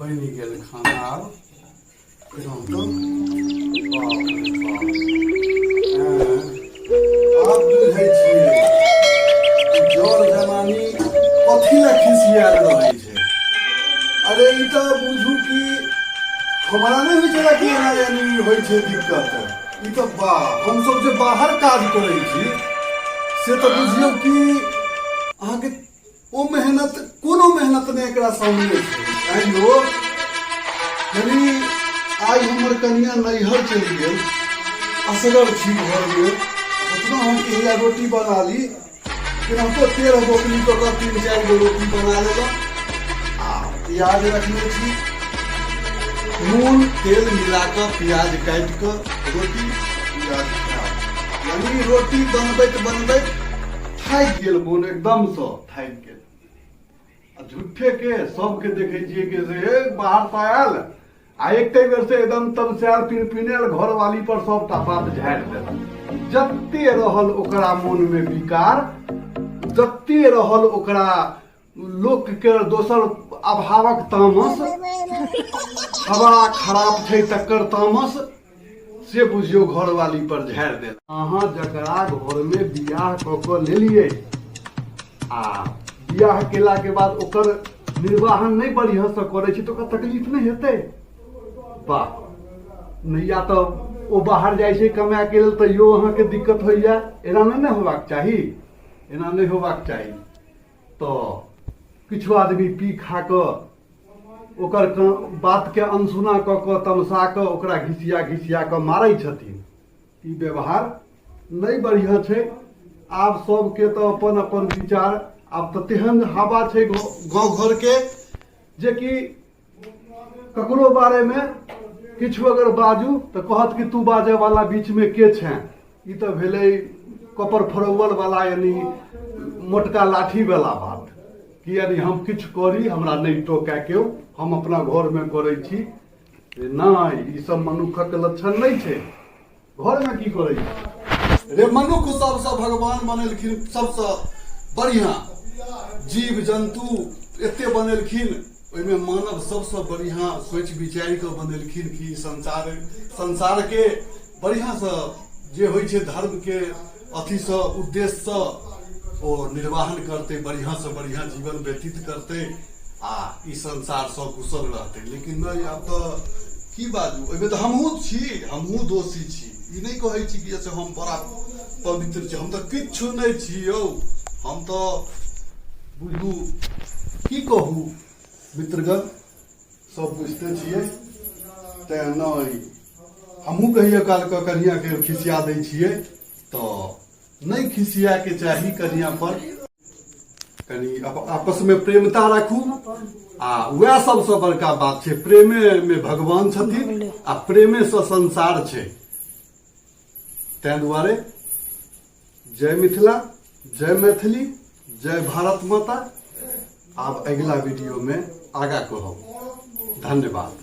बन गेल खाना आब एकदम तो बाप रे बाप। आब बुझै छियै जर जनानी कथी लए खिसियाल रहै छै। अरे ई तो बुझू कि हमरा नहीं होइ छला कि एना यानी होइ छै दिक्कत। ई तो हम सब जे बाहर काज करै छी से तो बुझियौ कि अहाँके ओ मेहनत कोनो मेहनत नहीं एकरा सामने छै। आइयो यानी आइ हमर कनिया नैहर चलि गेल, असगर छी घर में, सोचलहुँ हम कि हैया रोटी बना ली, केनाहितो 13 बोकली कऽ कऽ 3-4 गो रोटी बना लेलहुँ आ प्याज रखने छी, नून तेल मिला कऽ प्याज काटि कऽ रोटी प्याज खायब। यानी रोटी बनबैत बनबैत थाकि गेल मोन, एकदम से थाकि गेल। झूठे के सबके देखे छियै कि से बाहर से आयल आ एक बेर से एकदम तमसायल पिनपिनायल घर वाली पर सबटा बात झाड़ि देलक। जते रहल ओकरा मोन में विकार, जते रहल ओकरा लोक के दोसर अभावक तामस, हवा खराब छै तकर तामस, से बुझियो घर वाली पर झाड़ि देल। अहाँ जकरा घर में बियाह कऽ कऽ लेलियै आ बियाह केला के बाद ओकर निर्वाहन नहीं बढ़िया से करे छी तो ओकर तकलीफ नहीं हेतै। वाह नहीं, या तो ओ बाहर जाइ छै कमाए के लेल तैयो अहाँके दिक्कत होइया। एना नहीं होबाक चाही, एना नहीं होबाक चाही। तो किछु आदमी पी खा कऽ ओकर बात के अनसुना कऽ कऽ तमसा कऽ ओकरा घिसिया घिसिया कऽ मारै छथिन। ई व्यवहार नहीं बढ़िया छै। आब सबके तो अपन अपन विचार, आब तो तेहन हवा छै गाँव घर के जे कि ककरो बारे में किछु अगर बाजू तो कहत कि तू बाजे वाला बीच में के छै। ई तो भेलै कपर फरौवल वाला, यानी मोटका लाठी वाला बात कि यानी हम किछु करी हमरा नहीं टोकै केओ, हम अपना घर में करै छी। नहीं, ई सब मनुखक लक्षण नहीं छै। घर में की करै छी रे? मनुख सबसे भगवान बनेलखिन सबसे बढ़िया, जीव जंतु एते बनेलखिन, ओहिमे मानव सबसे बढ़िया सोच विचार के बनेलखिन कि संसार के बढ़िया से जे होइ छै धर्म के अथी से उद्देश्य से ओ निर्वाहन करते, बढ़िया से बढ़िया जीवन व्यतीत करते आ ई संसार सब कुशल रहते। लेकिन नहीं, आब तो की बाजू, ओहिमे तो हमहूँ छी, हमहूँ दोषी छी। ई नहीं कहै छी कि जैसे हम बड़ा पवित्र छी, हम तो किछु नहीं छी यौ। हम तो बुझू की कहू मित्रगण, सब बुझते छियै। तें नहीं, हमहूँ कहियो काल कऽ कनिया के खिसिया दै छियै, तो नहीं खिसिया के चाही। कनिया पर कनी आपस में प्रेमता राखू आ वह सबसे बड़का बात छै। प्रेमे में भगवान छथिन आ प्रेमे से संसार छै। तें दुआरे जय मिथिला, जय मैथिली, जय भारत माता। आप अगला वीडियो में आगा कहब। धन्यवाद।